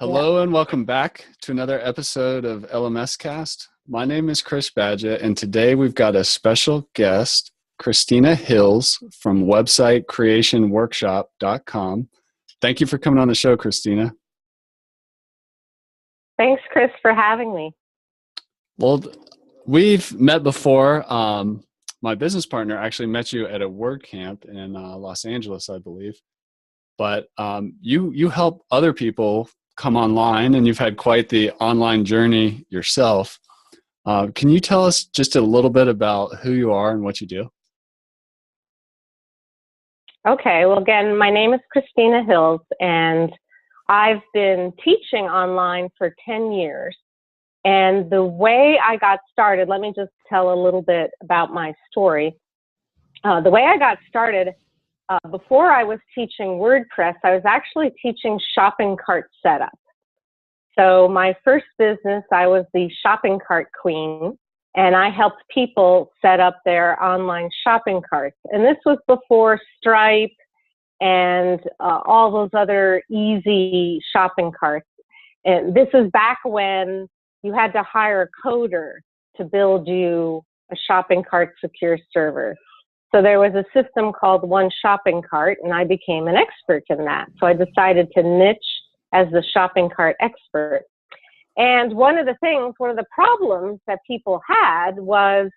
Yeah. Hello and welcome back to another episode of LMScast. My name is Chris Badgett, and today we've got a special guest, Christina Hills from websitecreationworkshop.com. Thank you for coming on the show, Christina. Thanks, Chris, for having me. Well, we've met before. My business partner actually met you at a WordCamp in Los Angeles, I believe. But you help other people come online, and you've had quite the online journey yourself. Can you tell us just a little bit about who you are and what you do? Okay, well, again, my name is Christina Hills, and I've been teaching online for 10 years. And the way I got started, let me just tell a little bit about my story. The way I got started, before I was teaching WordPress, I was actually teaching shopping cart setup. So my first business, I was the shopping cart queen, and I helped people set up their online shopping carts. And this was before Stripe and all those other easy shopping carts. And this is back when you had to hire a coder to build you a shopping cart secure server. So there was a system called One Shopping Cart, and I became an expert in that. So I decided to niche as the shopping cart expert. And one of the problems that people had was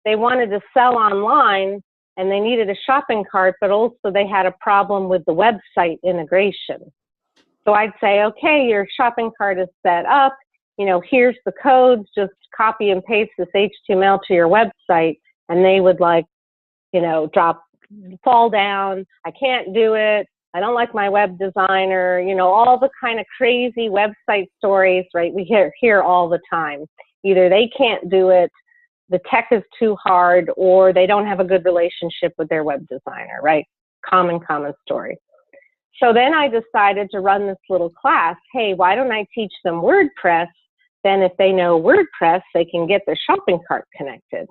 they wanted to sell online and they needed a shopping cart, but also they had a problem with the website integration. So I'd say, okay, your shopping cart is set up. You know, here's the codes, just copy and paste this HTML to your website. And they would fall down. I can't do it. I don't like my web designer, all the kind of crazy website stories, right? We hear all the time. Either they can't do it, the tech is too hard, or they don't have a good relationship with their web designer, right? Common story. So then I decided to run this little class. Hey, why don't I teach them WordPress? Then if they know WordPress, they can get their shopping cart connected.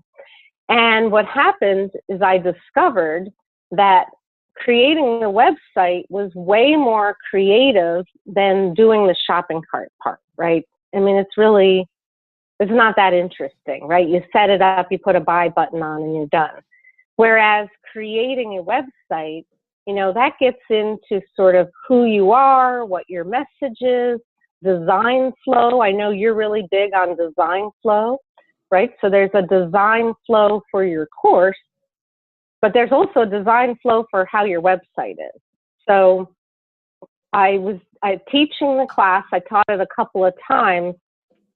And what happened is I discovered that creating the website was way more creative than doing the shopping cart part, right? I mean, it's not that interesting, right? You set it up, you put a buy button on, and you're done. Whereas creating a website, that gets into sort of who you are, what your message is, design flow. I know you're really big on design flow, right? So there's a design flow for your course, but there's also a design flow for how your website is. So I teaching the class, I taught it a couple of times.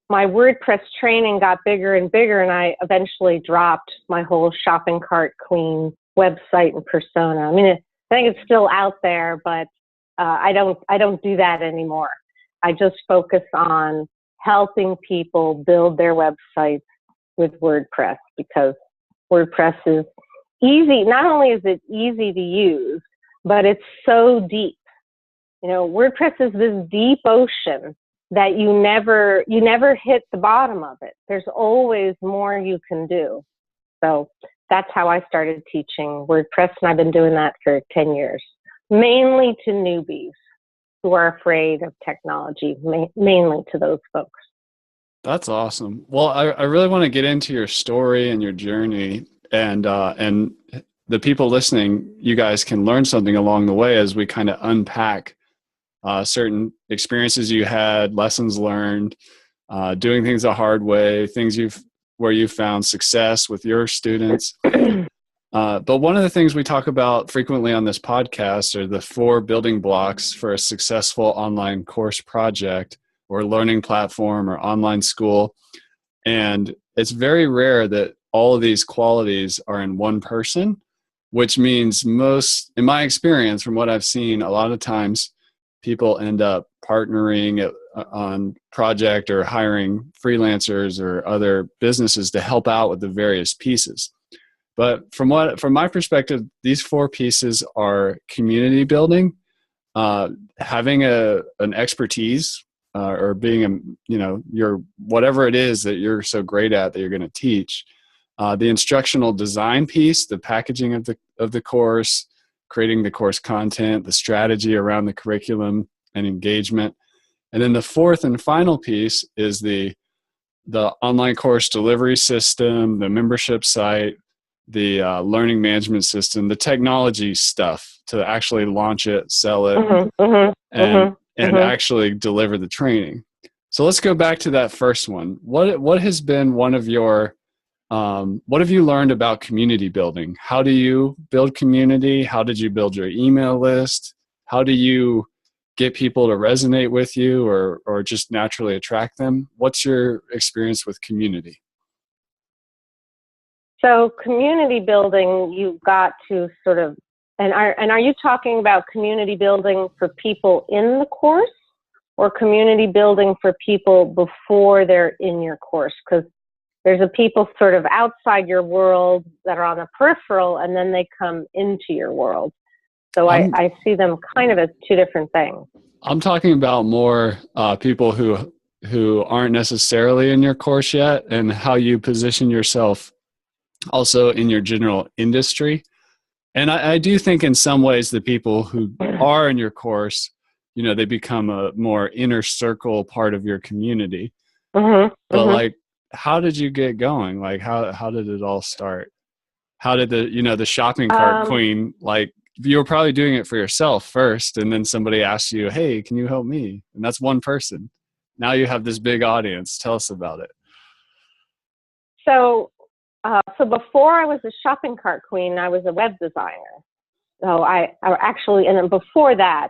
My WordPress training got bigger and bigger, and I eventually dropped my whole shopping cart queen website and persona. I mean, I think it's still out there, but I don't do that anymore. I just focus on helping people build their websites with WordPress, because WordPress is easy. Not only is it easy to use, but it's so deep. WordPress is this deep ocean that you never hit the bottom of it. There's always more you can do. So that's how I started teaching WordPress, and I've been doing that for 10 years, mainly to newbies who are afraid of technology, mainly to those folks. That's awesome. Well, I really want to get into your story and your journey, and the people listening, you guys can learn something along the way as we kind of unpack certain experiences you had, lessons learned, doing things the hard way, where you found success with your students. But one of the things we talk about frequently on this podcast are the 4 building blocks for a successful online course project or learning platform or online school. And it's very rare that all of these qualities are in one person, which means in my experience, from what I've seen, a lot of times people end up partnering on project or hiring freelancers or other businesses to help out with the various pieces. But from my perspective, these 4 pieces are community building, having an expertise, or being your whatever it is that you're so great at that you're going to teach, the instructional design piece, the packaging of the course, creating the course content, the strategy around the curriculum and engagement, And then the fourth and final piece is the online course delivery system, the membership site, the learning management system, the technology stuff to actually launch it, sell it, and actually deliver the training. So let's go back to that first one. What has been one of your what have you learned about community building? How do you build community? How did you build your email list? How do you get people to resonate with you or just naturally attract them? What's your experience with community? So community building, you've got to sort of, and are you talking about community building for people in the course or community building for people before they're in your course? Because there's a people sort of outside your world that are on the peripheral, and then they come into your world. So I see them kind of as two different things. I'm talking about more people who aren't necessarily in your course yet, and how you position yourself also in your general industry. And I do think in some ways the people who are in your course, you know, they become a more inner circle part of your community. But like, how did you get going? Like, how did it all start? How did the shopping cart queen, like, you were probably doing it for yourself first, and then somebody asked you, hey, can you help me? And that's one person. Now you have this big audience. Tell us about it. So before I was a shopping cart queen, I was a web designer. So I actually, and then before that,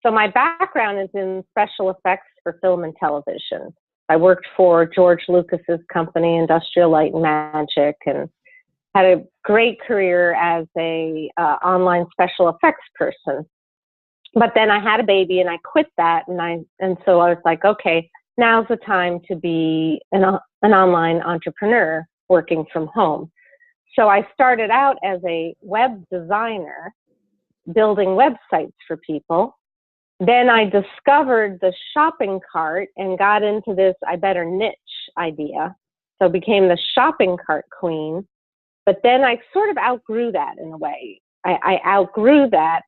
so my background is in special effects for film and television. I worked for George Lucas's company, Industrial Light and Magic, and had a great career as a online special effects person. But then I had a baby and I quit that, and so I was like, okay, now's the time to be an online entrepreneur working from home. So I started out as a web designer, building websites for people. Then I discovered the shopping cart and got into this I better niche idea. So became the shopping cart queen. But then I sort of outgrew that in a way. I outgrew that,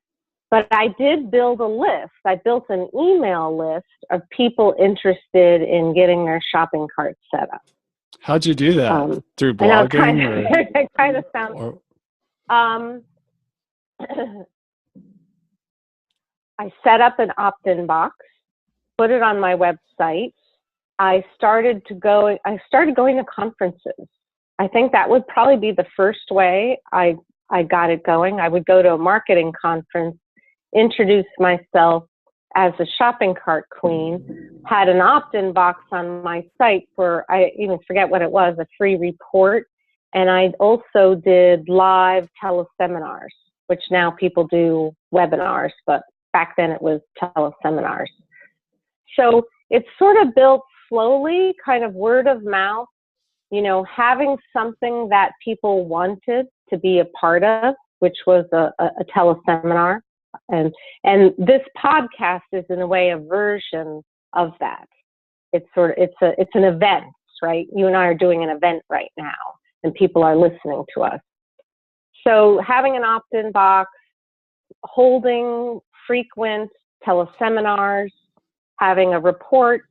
but I did build a list. I built an email list of people interested in getting their shopping cart set up. How'd you do that? Through blogging? It kind of sounds... I set up an opt-in box, put it on my website. I started going to conferences. I think that would probably be the first way I got it going. I would go to a marketing conference, introduce myself as a shopping cart queen, had an opt-in box on my site for, I even forget what it was, a free report. And I also did live teleseminars, which now people do webinars, but back then it was teleseminars. So it's sort of built slowly, kind of word of mouth, you know, having something that people wanted to be a part of, which was a teleseminar. And this podcast is in a way a version of that. It's an event, right? You and I are doing an event right now, and people are listening to us. So having an opt-in box, holding frequent teleseminars, having a report,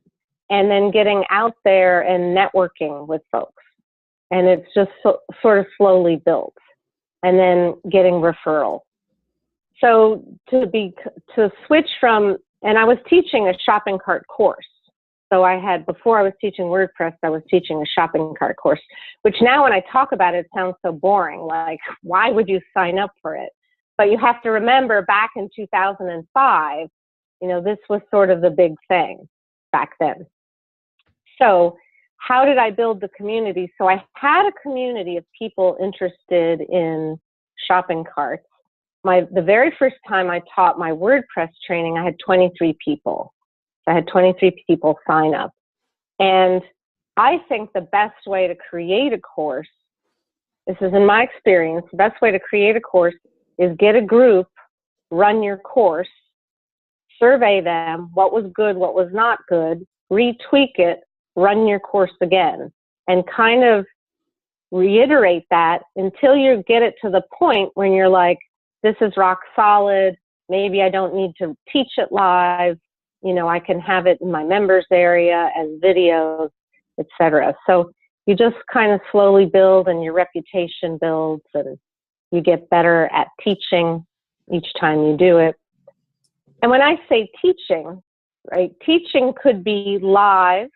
and then getting out there and networking with folks. And it's just sort of slowly built, and then getting referrals. So to switch from, and I was teaching a shopping cart course. So before I was teaching WordPress, I was teaching a shopping cart course, which now when I talk about it, it sounds so boring. Like, why would you sign up for it? But you have to remember back in 2005, you know, this was sort of the big thing back then. So how did I build the community? So I had a community of people interested in shopping carts. The very first time I taught my WordPress training, I had 23 people. I had 23 people sign up. And I think the best way to create a course, this is in my experience, the best way to create a course is get a group, run your course, survey them, what was good, what was not good, retweak it, run your course again, and kind of reiterate that until you get it to the point when you're like, this is rock solid, maybe I don't need to teach it live, I can have it in my members area as videos, etc. So you just kind of slowly build, and your reputation builds, and you get better at teaching each time you do it. And when I say teaching, right, teaching could be live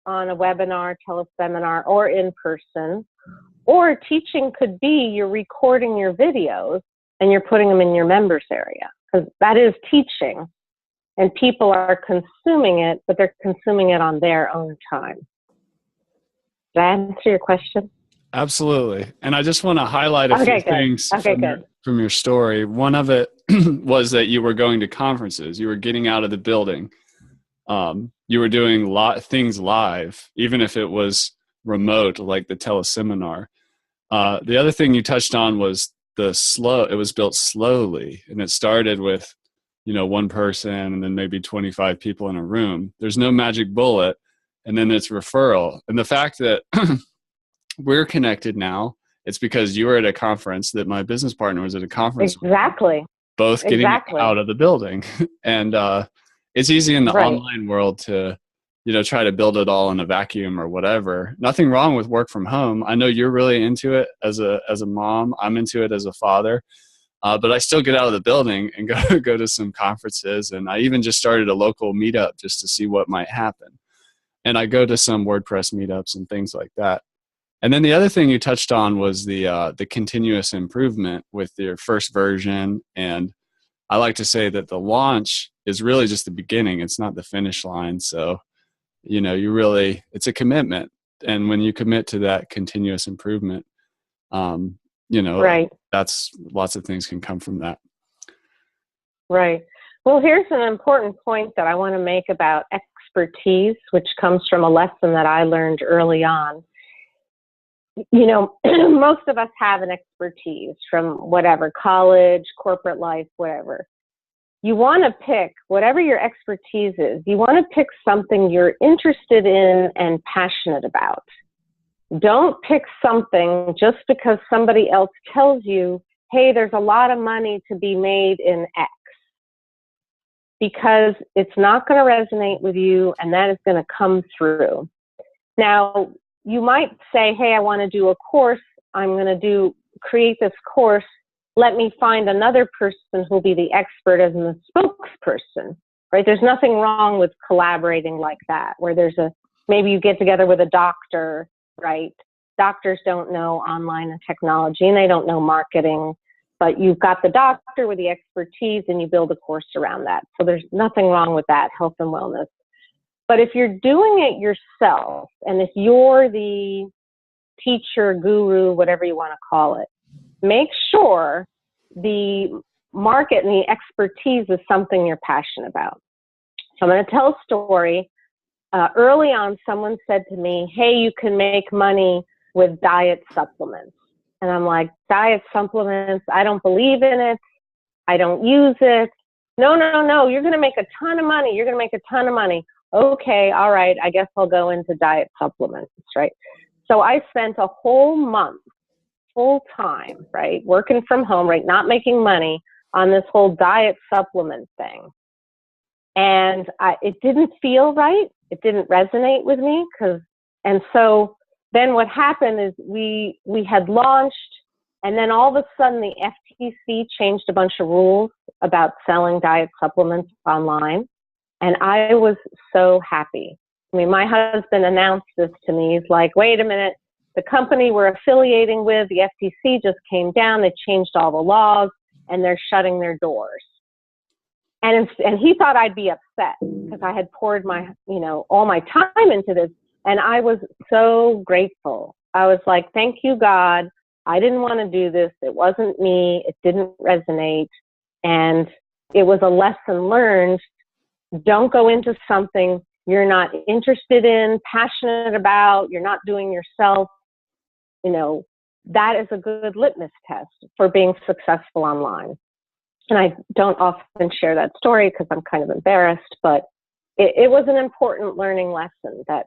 on a webinar, teleseminar, or in person, or teaching could be you're recording your videos and you're putting them in your members area, because that is teaching, and people are consuming it, but they're consuming it on their own time. Did that answer your question? Absolutely. And I just want to highlight a few things from your story. One of it was that you were going to conferences. You were getting out of the building. You were doing things live, even if it was remote, like the teleseminar. The other thing you touched on was it was built slowly, and it started with, one person and then maybe 25 people in a room. There's no magic bullet, and then it's referral. And the fact that we're connected now, it's because you were at a conference, that my business partner was at a conference. Exactly. Both getting out of the building. And it's easy in the online world to, try to build it all in a vacuum or whatever. Nothing wrong with work from home. I know you're really into it as a mom. I'm into it as a father. But I still get out of the building and go to some conferences. And I even just started a local meetup just to see what might happen. And I go to some WordPress meetups and things like that. And then the other thing you touched on was the continuous improvement with your first version. And I like to say that the launch is really just the beginning. It's not the finish line. So, it's a commitment. And when you commit to that continuous improvement, that's lots of things can come from that. Right. Well, here's an important point that I want to make about expertise, which comes from a lesson that I learned early on. Most of us have an expertise from whatever, college, corporate life, whatever. You want to pick, whatever your expertise is, you want to pick something you're interested in and passionate about. Don't pick something just because somebody else tells you, hey, there's a lot of money to be made in X. Because it's not going to resonate with you, and that is going to come through. Now, you might say, hey, I want to do a course. I'm going to create this course. Let me find another person who'll be the expert as the spokesperson, right? There's nothing wrong with collaborating like that, where maybe you get together with a doctor, right? Doctors don't know online and technology, and they don't know marketing, but you've got the doctor with the expertise, and you build a course around that. So there's nothing wrong with that, health and wellness. But if you're doing it yourself, and if you're the teacher, guru, whatever you want to call it, make sure the market and the expertise is something you're passionate about. So I'm going to tell a story. Early on, someone said to me, hey, you can make money with diet supplements. And I'm like, diet supplements? I don't believe in it. I don't use it. No, you're going to make a ton of money. You're going to make a ton of money. Okay, all right, I guess I'll go into diet supplements, right? So I spent a whole month, full time, right, working from home, right, not making money on this whole diet supplement thing. And it didn't feel right. It didn't resonate with me. And so then what happened is we had launched, and then all of a sudden the FTC changed a bunch of rules about selling diet supplements online. And I was so happy. I mean, my husband announced this to me. He's like, wait a minute, the company we're affiliating with, the FTC just came down, they changed all the laws, and they're shutting their doors. And he thought I'd be upset because I had poured all my time into this. And I was so grateful. I was like, thank you, God. I didn't want to do this. It wasn't me. It didn't resonate. And it was a lesson learned. Don't go into something you're not interested in, passionate about, you're not doing yourself. That is a good litmus test for being successful online. And I don't often share that story because I'm kind of embarrassed, but it was an important learning lesson that,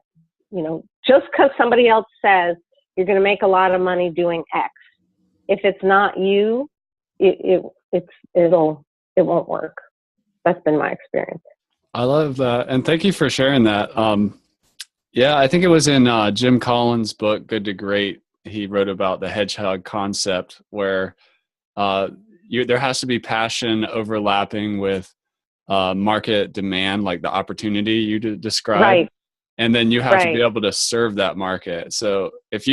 just because somebody else says you're going to make a lot of money doing X, if it's not you, it won't work. That's been my experience. I love that. And thank you for sharing that. Yeah, I think it was in Jim Collins' book, Good to Great. He wrote about the hedgehog concept where uh, there has to be passion overlapping with market demand, like the opportunity you described. Right, And then you have to be right, able to serve that market. So if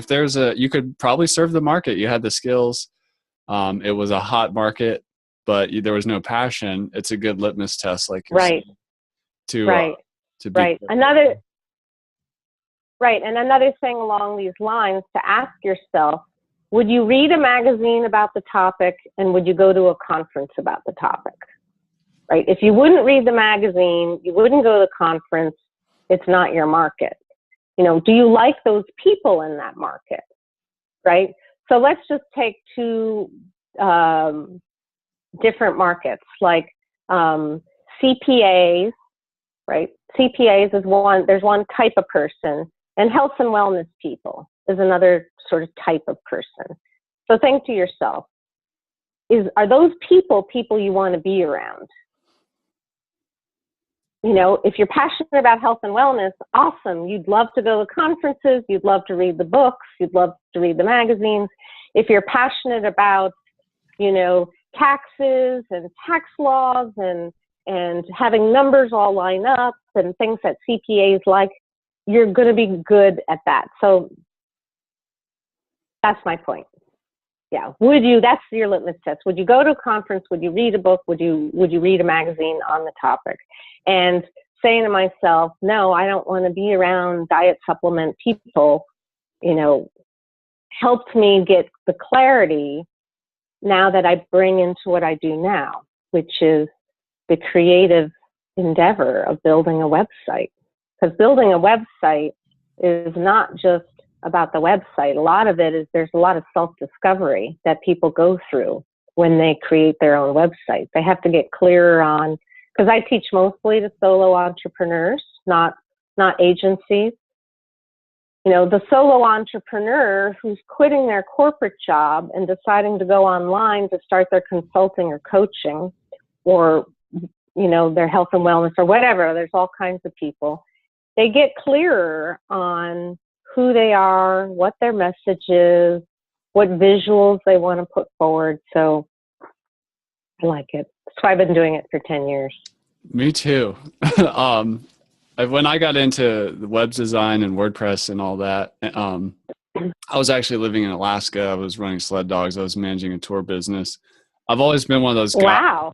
there's you could probably serve the market. You had the skills. It was a hot market, but there was no passion. It's a good litmus test, like you're right, saying, to uh, right, to be right. careful. Another thing along these lines to ask yourself, would you read a magazine about the topic and would you go to a conference about the topic? Right? If you wouldn't read the magazine, you wouldn't go to the conference, it's not your market. Do you like those people in that market? Right? So let's just take two different markets, like CPAs, right? CPAs is one, there's one type of person, and health and wellness people is another sort of type of person. So think to yourself, are those people you want to be around? If you're passionate about health and wellness, awesome. You'd love to go to conferences. You'd love to read the books. You'd love to read the magazines. If you're passionate about, taxes and tax laws and having numbers all line up and things that CPAs like, you're going to be good at that. So that's my point. Yeah. That's your litmus test. Would you go to a conference? Would you read a book? Would you read a magazine on the topic? And saying to myself, no, I don't want to be around diet supplement people, helped me get the clarity now that I bring into what I do now, which is the creative endeavor of building a website. Because building a website is not just about the website. A lot of it is there's a lot of self-discovery that people go through when they create their own website. They have to get clearer on, because I teach mostly to solo entrepreneurs, not agencies. The solo entrepreneur who's quitting their corporate job and deciding to go online to start their consulting or coaching or, their health and wellness or whatever. There's all kinds of people. They get clearer on who they are, what their message is, what visuals they want to put forward. So I like it. That's why I've been doing it for 10 years. Me too. When I got into the web design and WordPress and all that, I was actually living in Alaska. I was running sled dogs. I was managing a tour business. I've always been one of those guys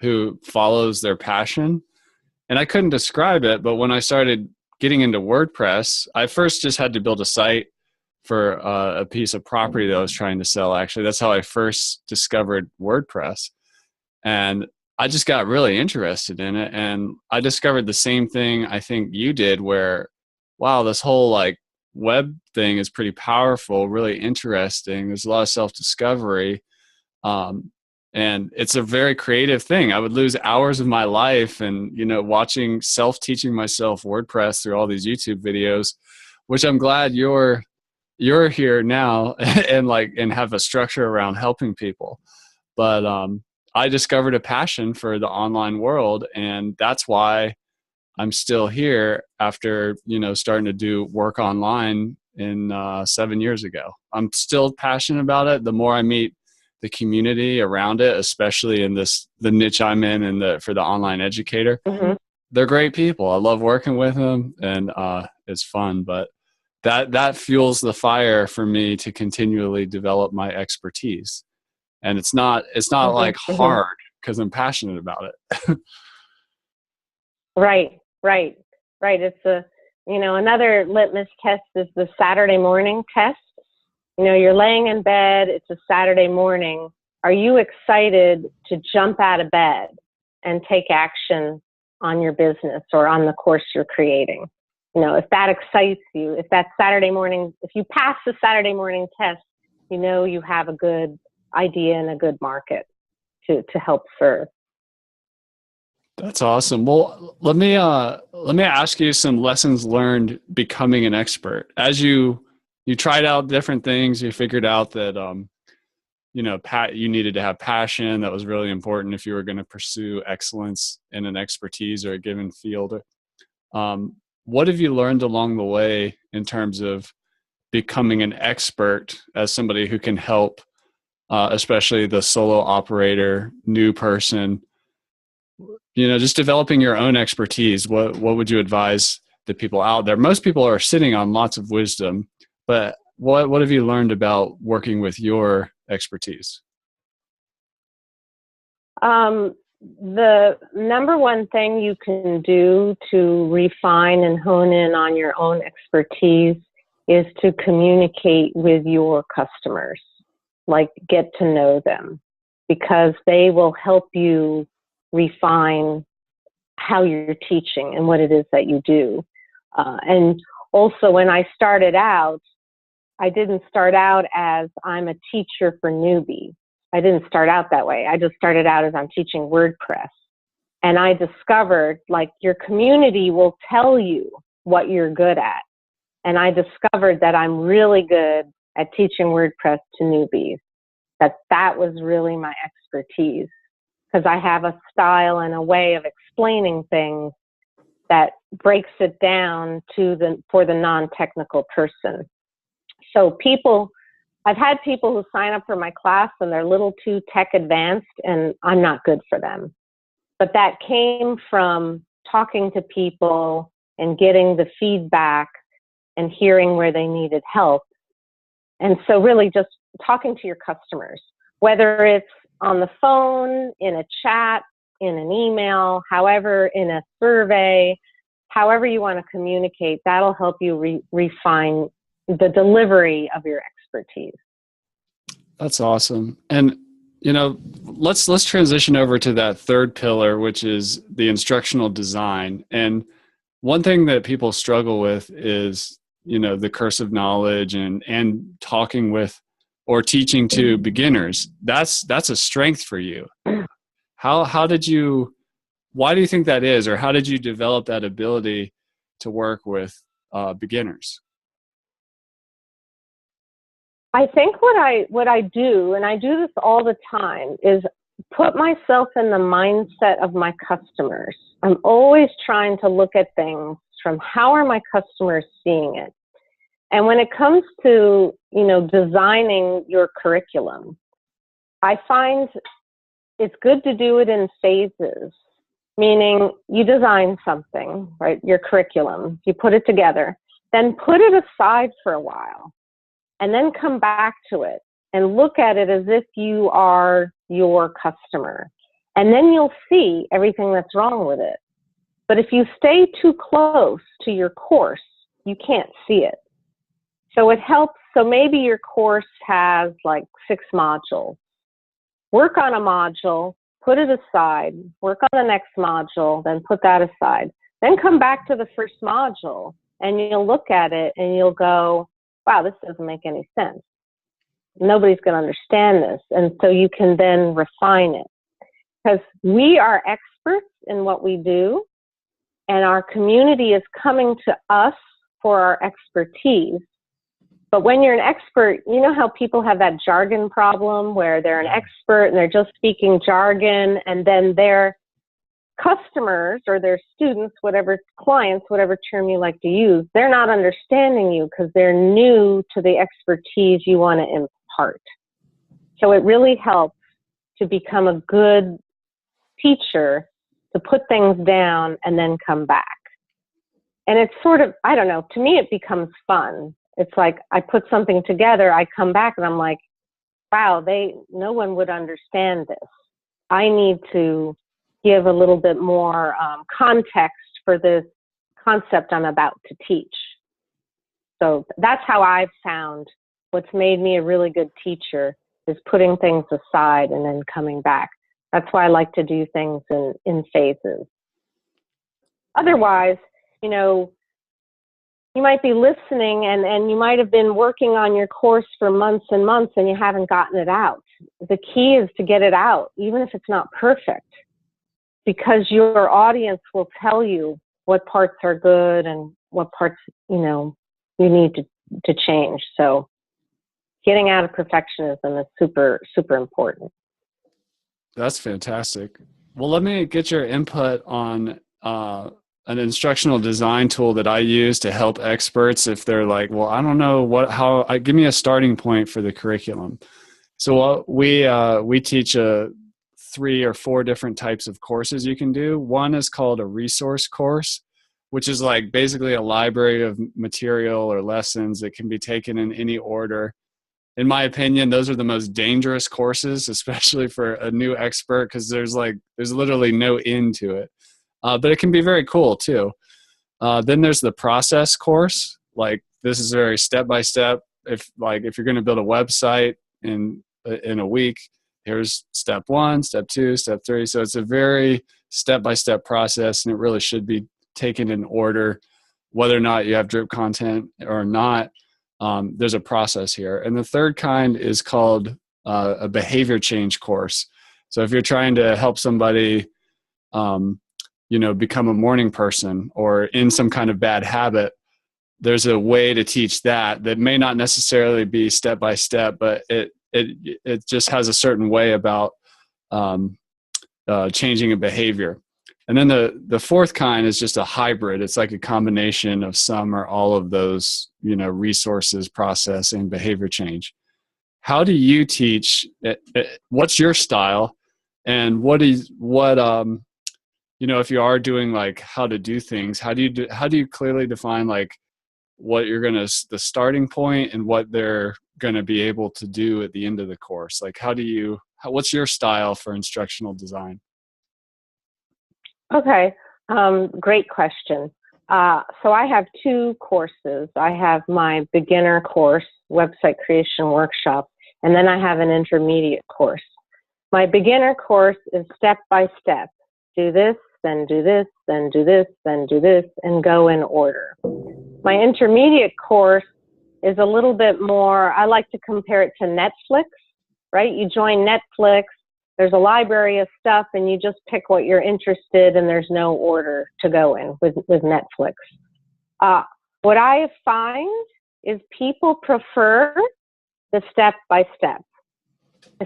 who follows their passion. And I couldn't describe it, but when I started getting into WordPress, I first just had to build a site for a piece of property that I was trying to sell. Actually, that's how I first discovered WordPress. And I just got really interested in it. And I discovered the same thing I think you did, where, wow, this whole web thing is pretty powerful, really interesting. There's a lot of self-discovery. And it's a very creative thing. I would lose hours of my life and, watching, teaching myself WordPress through all these YouTube videos, which I'm glad you're here now and have a structure around helping people. But I discovered a passion for the online world, and that's why I'm still here after, starting to do work online in 7 years ago. I'm still passionate about it. The more I meet the community around it, especially in the niche I'm in and for the online educator, they're great people. I love working with them, and it's fun. But that fuels the fire for me to continually develop my expertise. And it's not hard because I'm passionate about it. Right. It's another litmus test is the Saturday morning test. You're laying in bed, it's a Saturday morning. Are you excited to jump out of bed and take action on your business or on the course you're creating? If that excites you, if you pass the Saturday morning test, you have a good idea and a good market to help serve. That's awesome. Well, let me ask you some lessons learned becoming an expert. As you tried out different things, you figured out that you needed to have passion. That was really important if you were going to pursue excellence in an expertise or a given field. What have you learned along the way in terms of becoming an expert as somebody who can help, especially the solo operator, new person, just developing your own expertise? What would you advise the people out there? Most people are sitting on lots of wisdom, but what have you learned about working with your expertise? The number one thing you can do to refine and hone in on your own expertise is to communicate with your customers, like get to know them, because they will help you refine how you're teaching and what it is that you do. And also, when I started out, I didn't start out as I'm a teacher for newbies. I didn't start out that way. I just started out as I'm teaching WordPress. And I discovered, like, your community will tell you what you're good at. And I discovered that I'm really good at teaching WordPress to newbies, that was really my expertise, because I have a style and a way of explaining things that breaks it down for the non-technical person. So I've had people who sign up for my class and they're a little too tech advanced, and I'm not good for them. But that came from talking to people and getting the feedback and hearing where they needed help. And so really just talking to your customers, whether it's on the phone, in a chat, in an email, however, in a survey, however you want to communicate, that'll help you refine the delivery of your expertise. That's awesome. And, let's transition over to that third pillar, which is the instructional design. And one thing that people struggle with is, the curse of knowledge and talking with or teaching to beginners. That's a strength for you. Why do you think that is, or how did you develop that ability to work with beginners? I think what I do, and I do this all the time, is put myself in the mindset of my customers. I'm always trying to look at things from how are my customers seeing it. And when it comes to, designing your curriculum, I find it's good to do it in phases, meaning you design something, right? Your curriculum, you put it together, then put it aside for a while, and then come back to it and look at it as if you are your customer. And then you'll see everything that's wrong with it. But if you stay too close to your course, you can't see it. So it helps. So maybe your course has like 6 modules. Work on a module, put it aside, work on the next module, then put that aside. Then come back to the first module and you'll look at it and you'll go, wow, this doesn't make any sense. Nobody's going to understand this. And so you can then refine it. Because we are experts in what we do, and our community is coming to us for our expertise. But when you're an expert, you know how people have that jargon problem where they're an expert and they're just speaking jargon, and then their customers or their students, whatever clients, whatever term you like to use, they're not understanding you because they're new to the expertise you want to impart. So it really helps to become a good teacher, to put things down and then come back. And it's sort of, I don't know, to me it becomes fun. It's like I put something together, I come back and I'm like, wow, no one would understand this. I need to give a little bit more context for this concept I'm about to teach. So that's how I've found what's made me a really good teacher, is putting things aside and then coming back. That's why I like to do things in phases. Otherwise, you might be listening and you might have been working on your course for months and months and you haven't gotten it out. The key is to get it out, even if it's not perfect, because your audience will tell you what parts are good and what parts, you need to change. So getting out of perfectionism is super, super important. That's fantastic. Well, let me get your input on an instructional design tool that I use to help experts if they're like, well, I don't know give me a starting point for the curriculum. So we teach 3 or 4 different types of courses you can do. One is called a resource course, which is like basically a library of material or lessons that can be taken in any order. In my opinion, those are the most dangerous courses, especially for a new expert, because there's literally no end to it. But it can be very cool too. Then there's the process course. Like, this is very step-by-step. If you're going to build a website in a week, here's step 1, step 2, step 3. So it's a very step-by-step process, and it really should be taken in order, whether or not you have drip content or not. There's a process here. And the third kind is called a behavior change course. So if you're trying to help somebody, become a morning person or in some kind of bad habit, there's a way to teach that may not necessarily be step by step, but it just has a certain way about changing a behavior. And then the fourth kind is just a hybrid. It's like a combination of some or all of those, resources, process, and behavior change. How do you teach? What's your style? And if you are doing like how to do things, how do you clearly define like what the starting point and what they're going to be able to do at the end of the course? Like, what's your style for instructional design? Okay, great question. So I have 2 courses. I have my beginner course, website creation workshop, and then I have an intermediate course. My beginner course is step by step. Do this, then do this, then do this, then do this, and go in order. My intermediate course is a little bit more, I like to compare it to Netflix, right? You join Netflix, there's a library of stuff, and you just pick what you're interested in, and there's no order to go in with Netflix. What I find is people prefer the step-by-step,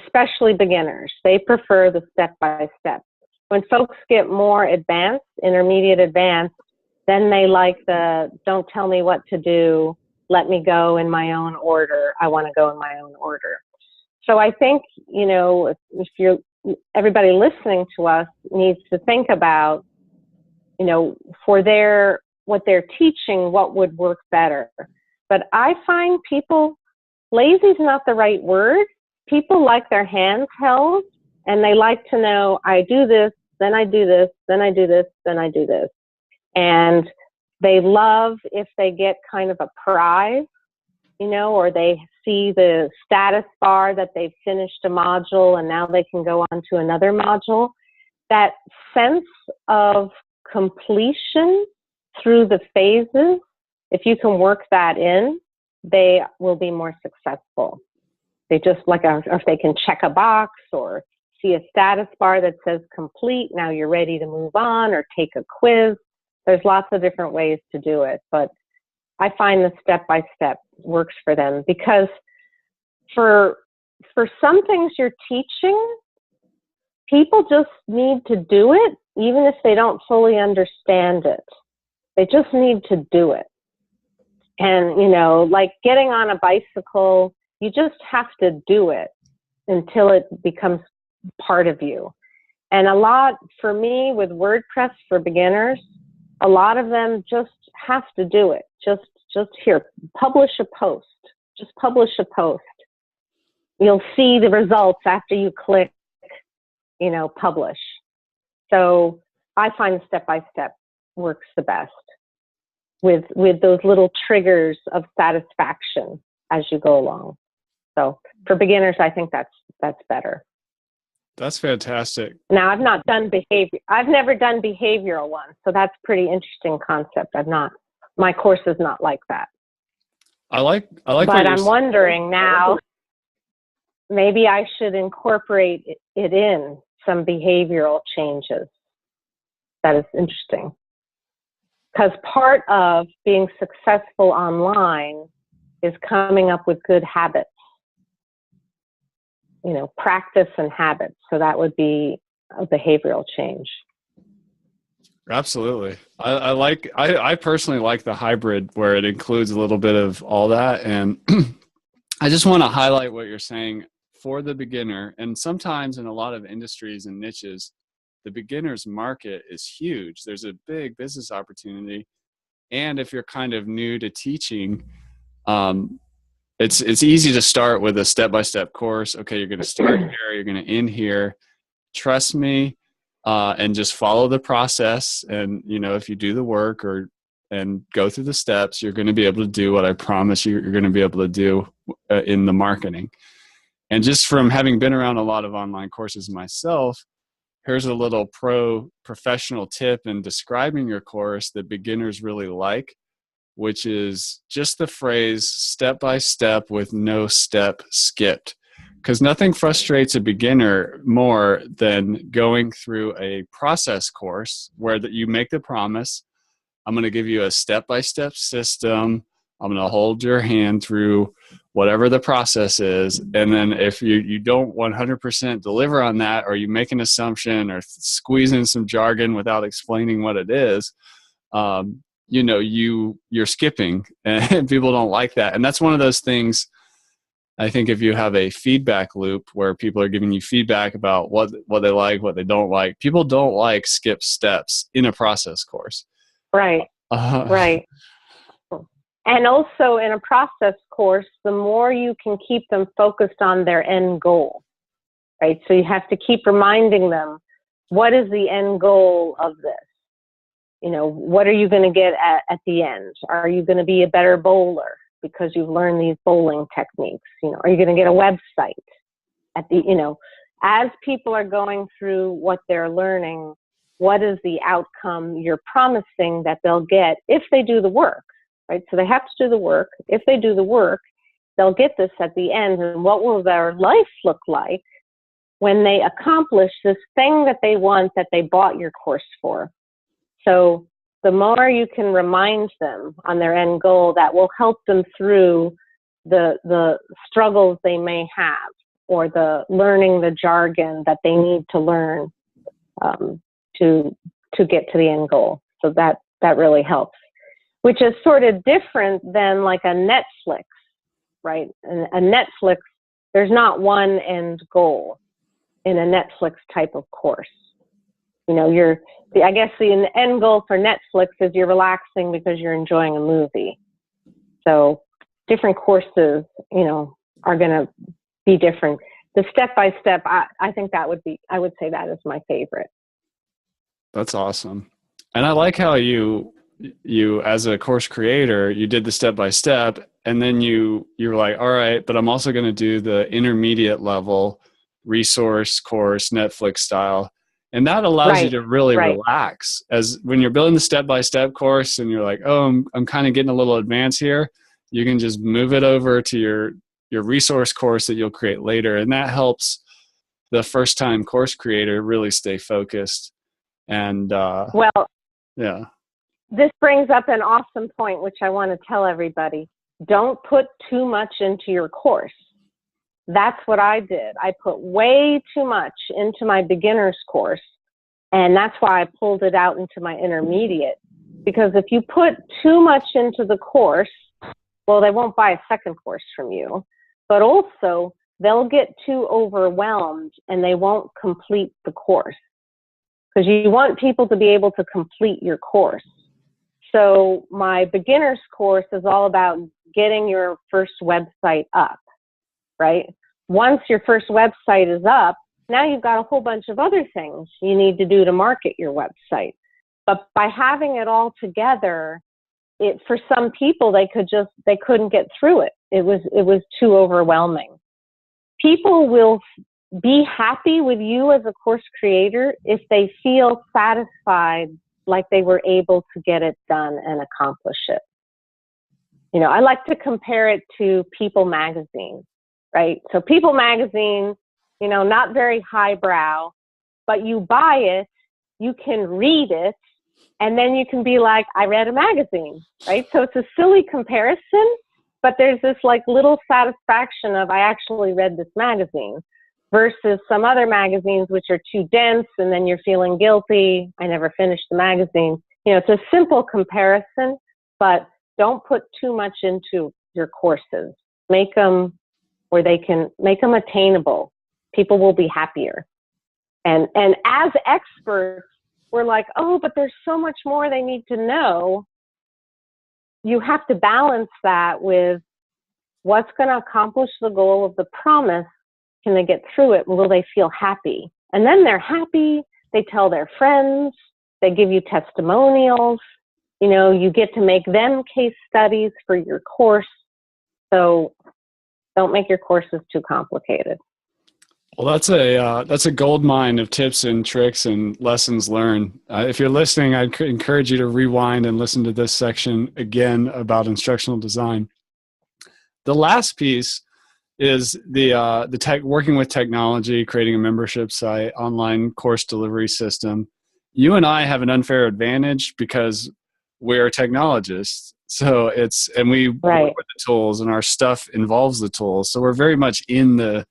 especially beginners. They prefer the step-by-step. When folks get more advanced, intermediate advanced, then they like the don't tell me what to do, let me go in my own order. I want to go in my own order. So I think, if everybody listening to us needs to think about, for what they're teaching, what would work better. But I find lazy is not the right word. People like their hands held, and they like to know, I do this, then I do this, then I do this, then I do this. And they love if they get kind of a prize, or they see the status bar that they've finished a module and now they can go on to another module. That sense of completion through the phases, if you can work that in, they will be more successful. They just if they can check a box or see a status bar that says complete, now you're ready to move on, or take a quiz. There's lots of different ways to do it, but I find the step-by-step works for them, because for some things you're teaching, people just need to do it, even if they don't fully understand it. They just need to do it. And, like getting on a bicycle, you just have to do it until it becomes part of you. And a lot, for me, with WordPress for beginners, a lot of them just have to do it. Just here, publish a post. Just publish a post. You'll see the results after you click, publish. So I find step-by-step works the best with those little triggers of satisfaction as you go along. So for beginners, I think that's better. That's fantastic. Now, I've not done behavior. I've never done behavioral ones, so that's a pretty interesting concept. My course is not like that. I like. But I'm wondering now, maybe I should incorporate it in some behavioral changes. That is interesting. Because part of being successful online is coming up with good habits practice and habits. So that would be a behavioral change. Absolutely. I personally like the hybrid where it includes a little bit of all that. And I just want to highlight what you're saying for the beginner. And sometimes in a lot of industries and niches, the beginner's market is huge. There's a big business opportunity. And if you're kind of new to teaching, it's easy to start with a step-by-step course. Okay, you're going to start here, you're going to end here. Trust me, and just follow the process. And if you do the work and go through the steps, you're going to be able to do what I promise you're going to be able to do in the marketing. And just from having been around a lot of online courses myself, here's a little professional tip in describing your course that beginners really like, which is just the phrase step by step with no step skipped. Because nothing frustrates a beginner more than going through a process course where you make the promise, I'm going to give you a step-by-step system. I'm going to hold your hand through whatever the process is. And then if you don't 100% deliver on that, or you make an assumption or squeeze in some jargon without explaining what it is, you're skipping, and people don't like that. And that's one of those things. I think if you have a feedback loop where people are giving you feedback about what they like, what they don't like, people don't like skip steps in a process course. Right. Right. And also in a process course, the more you can keep them focused on their end goal, right? So you have to keep reminding them, what is the end goal of this? What are you going to get at the end? Are you going to be a better bowler because you've learned these bowling techniques? Are you going to get a website at as people are going through what they're learning, what is the outcome you're promising that they'll get if they do the work, right? So they have to do the work. If they do the work, they'll get this at the end. And what will their life look like when they accomplish this thing that they want, that they bought your course for? So the more you can remind them on their end goal, that will help them through the struggles they may have, or the learning the jargon that they need to learn to get to the end goal. So that really helps, which is sort of different than like a Netflix, right? A Netflix, there's not one end goal in a Netflix type of course. I guess the end goal for Netflix is you're relaxing because you're enjoying a movie. So different courses, are going to be different. The step-by-step, I think I would say that is my favorite. That's awesome. And I like how you as a course creator, you did the step-by-step, and then you're like, all right, but I'm also going to do the intermediate level resource course, Netflix style. And that allows you to really relax. As when you're building the step-by-step course and you're like, oh, I'm kind of getting a little advanced here, you can just move it over to your resource course that you'll create later. And that helps the first-time course creator really stay focused. And this brings up an awesome point, which I want to tell everybody. Don't put too much into your course. That's what I did. I put way too much into my beginner's course, and that's why I pulled it out into my intermediate. Because if you put too much into the course, well, they won't buy a second course from you, but also they'll get too overwhelmed and they won't complete the course. Because you want people to be able to complete your course. So my beginner's course is all about getting your first website up. Right? Once your first website is up, now you've got a whole bunch of other things you need to do to market your website. But by having it all together, for some people, they couldn't get through it. It was too overwhelming. People will be happy with you as a course creator if they feel satisfied, like they were able to get it done and accomplish it. I like to compare it to People magazine. Right? So People magazine, not very highbrow, but you buy it, you can read it, and then you can be like, I read a magazine, right? So it's a silly comparison, but there's this like little satisfaction of, I actually read this magazine. versus some other magazines which are too dense, and then you're feeling guilty. I never finished the magazine. It's a simple comparison, but don't put too much into your courses. Make them where they can make them attainable. People will be happier. And as experts, we're like, oh, but there's so much more they need to know. You have to balance that with what's going to accomplish the goal of the promise. Can they get through it? Will they feel happy? And then they're happy. They tell their friends. They give you testimonials. You get to make them case studies for your course. So don't make your courses too complicated. Well, that's a gold mine of tips and tricks and lessons learned. If you're listening, I'd encourage you to rewind and listen to this section again about instructional design. The last piece is the tech, working with technology, creating a membership site, online course delivery system. You and I have an unfair advantage because we're technologists. So we right. work with the tools, and our stuff involves the tools. So we're very much in the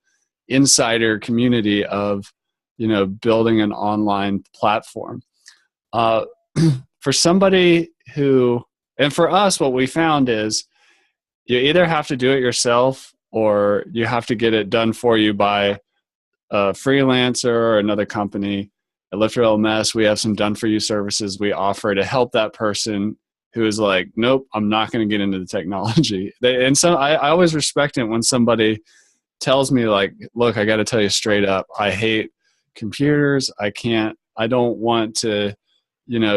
insider community of, building an online platform. For somebody and for us, what we found is you either have to do it yourself or you have to get it done for you by a freelancer or another company. At LifterLMS, we have some done-for-you services we offer to help that person who is like, nope, I'm not going to get into the technology. I always respect it when somebody tells me like, look, I got to tell you straight up, I hate computers. I don't want to,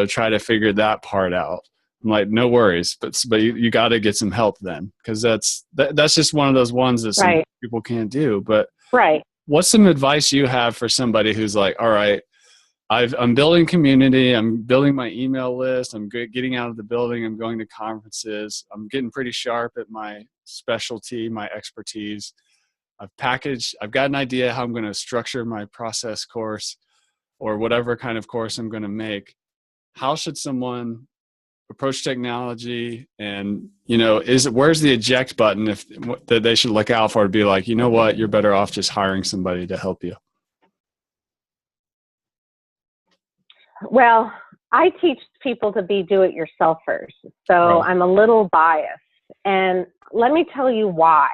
try to figure that part out. I'm like, no worries, but you got to get some help then, because that's just one of those ones that some people can't do. But what's some advice you have for somebody who's like, all right, I'm building community, I'm building my email list, I'm getting out of the building, I'm going to conferences, I'm getting pretty sharp at my specialty, my expertise. I've got an idea how I'm going to structure my process course or whatever kind of course I'm going to make. How should someone approach technology? And, where's the eject button that they should look out for to be like, you know what, you're better off just hiring somebody to help you? Well, I teach people to be do-it-yourselfers. So I'm a little biased. And let me tell you why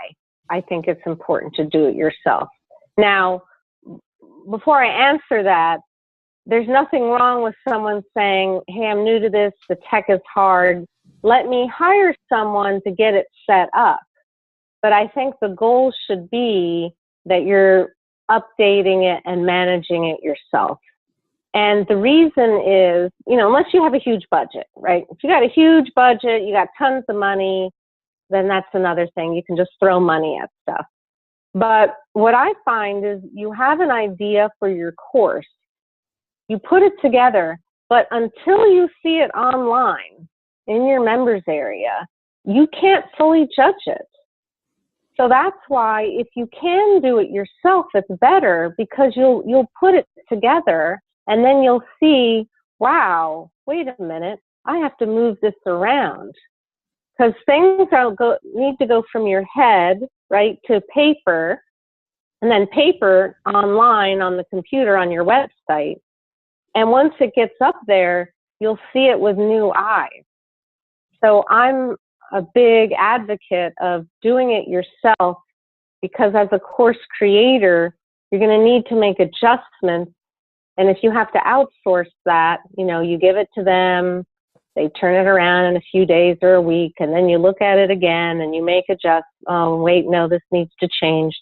I think it's important to do it yourself. Now, before I answer that, there's nothing wrong with someone saying, hey, I'm new to this, the tech is hard. Let me hire someone to get it set up. But I think the goal should be that you're updating it and managing it yourself. And the reason is, unless you have a huge budget, right? If you got a huge budget, you got tons of money, then that's another thing. You can just throw money at stuff. But what I find is you have an idea for your course, you put it together, but until you see it online in your members area, you can't fully judge it. So that's why if you can do it yourself, it's better, because you'll put it together and then you'll see, wow, wait a minute, I have to move this around. Because things need to go from your head, right, to paper, and then paper online on the computer on your website. And once it gets up there, you'll see it with new eyes. So I'm a big advocate of doing it yourself, because as a course creator, you're going to need to make adjustments. And if you have to outsource that, you give it to them, they turn it around in a few days or a week, and then you look at it again and you make adjustments. Oh, wait, no, this needs to change.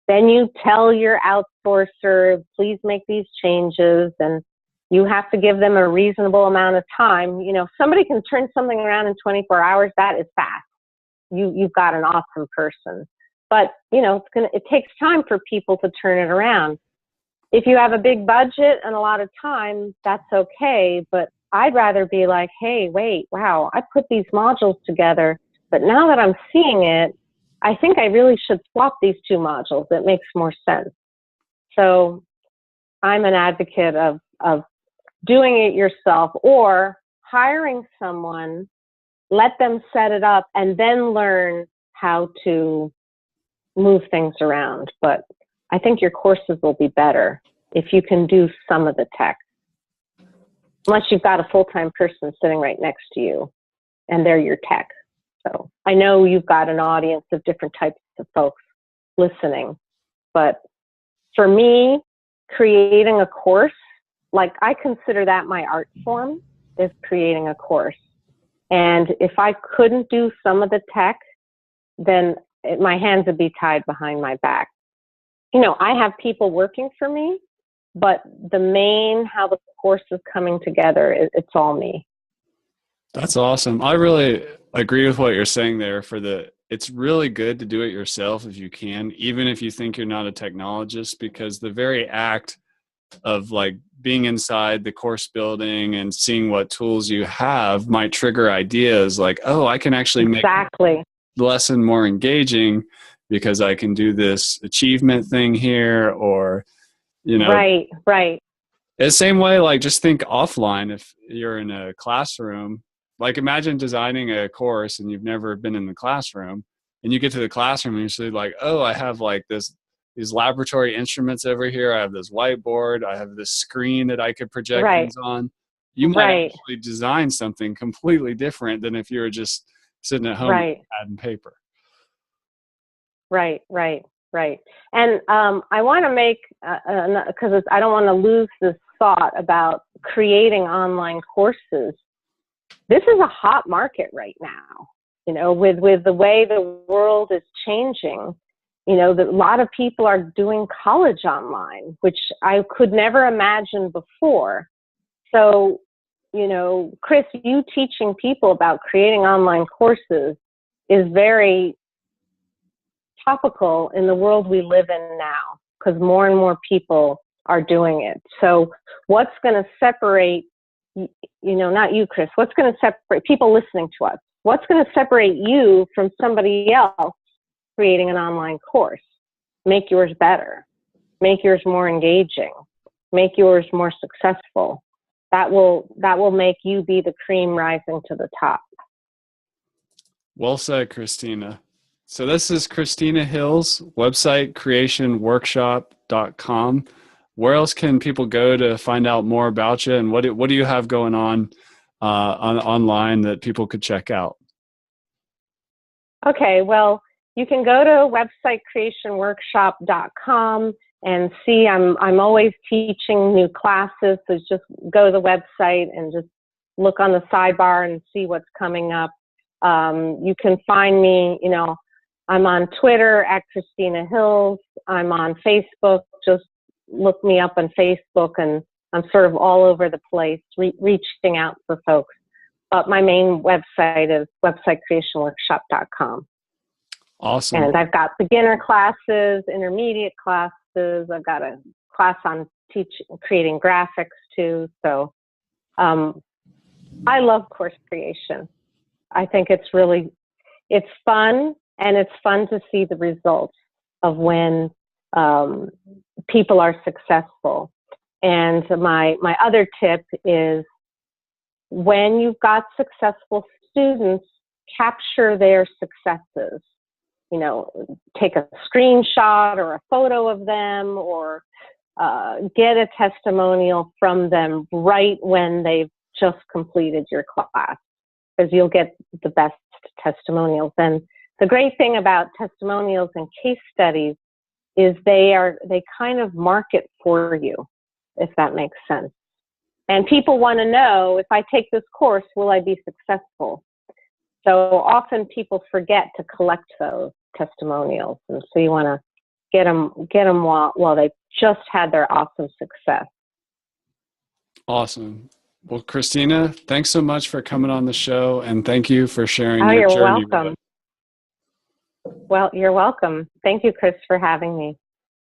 Then you tell your outsourcer, please make these changes, and you have to give them a reasonable amount of time. If somebody can turn something around in 24 hours, that is fast. You've got an awesome person. But, it takes time for people to turn it around. If you have a big budget and a lot of time, that's okay. But I'd rather be like, hey, wait, wow, I put these modules together, but now that I'm seeing it, I think I really should swap these two modules. It makes more sense. So I'm an advocate of doing it yourself, or hiring someone, let them set it up, and then learn how to move things around. But I think your courses will be better if you can do some of the tech. Unless you've got a full-time person sitting right next to you and they're your tech. So I know you've got an audience of different types of folks listening, but for me, creating a course, like I consider that my art form, is creating a course. And if I couldn't do some of the tech, then my hands would be tied behind my back. You know, I have people working for me, but how the course is coming together, it's all me. That's awesome. I really agree with what you're saying there. It's really good to do it yourself if you can, even if you think you're not a technologist, because the very act of like being inside the course building and seeing what tools you have might trigger ideas like, oh, I can actually make the lesson more engaging because I can do this achievement thing here, or, you know. Right. The same way, like just think offline. If you're in a classroom, like imagine designing a course and you've never been in the classroom, and you get to the classroom and you see like, oh, I have like these laboratory instruments over here. I have this whiteboard. I have this screen that I could project things on. You might actually design something completely different than if you were just sitting at home with pad and paper. Right. And I want to make, because I don't want to lose this thought about creating online courses. This is a hot market right now, you know, with the way the world is changing. You know, a lot of people are doing college online, which I could never imagine before. So, you know, Chris, you teaching people about creating online courses is very topical in the world we live in now, because more and more people are doing it. So what's going to separate, you know, not you, Chris, what's going to separate people listening to us? What's going to separate you from somebody else creating an online course? Make yours better. Make yours more engaging. Make yours more successful. That will make you be the cream rising to the top. Well said, Christina. So this is Christina Hill's website, creationworkshop.com. Where else can people go to find out more about you, and what do you have going on online that people could check out? Okay, well, you can go to website creationworkshop.com and see I'm always teaching new classes. So just go to the website and just look on the sidebar and see what's coming up. You can find me, you know, I'm on Twitter at Christina Hills. I'm on Facebook. Just look me up on Facebook, and I'm sort of all over the place, reaching out for folks. But my main website is websitecreationworkshop.com. Awesome. And I've got beginner classes, intermediate classes. I've got a class on creating graphics too. So I love course creation. I think it's fun. And it's fun to see the results of when people are successful. And my other tip is, when you've got successful students, capture their successes. You know, take a screenshot or a photo of them, or get a testimonial from them right when they've just completed your class, because you'll get the best testimonials. And the great thing about testimonials and case studies is they kind of market for you, if that makes sense. And people want to know, if I take this course, will I be successful? So often people forget to collect those testimonials, and so you want to get them while they just had their awesome success. Awesome. Well, Christina, thanks so much for coming on the show, and thank you for sharing your you're journey welcome. with us. Well, you're welcome. Thank you, Chris, for having me.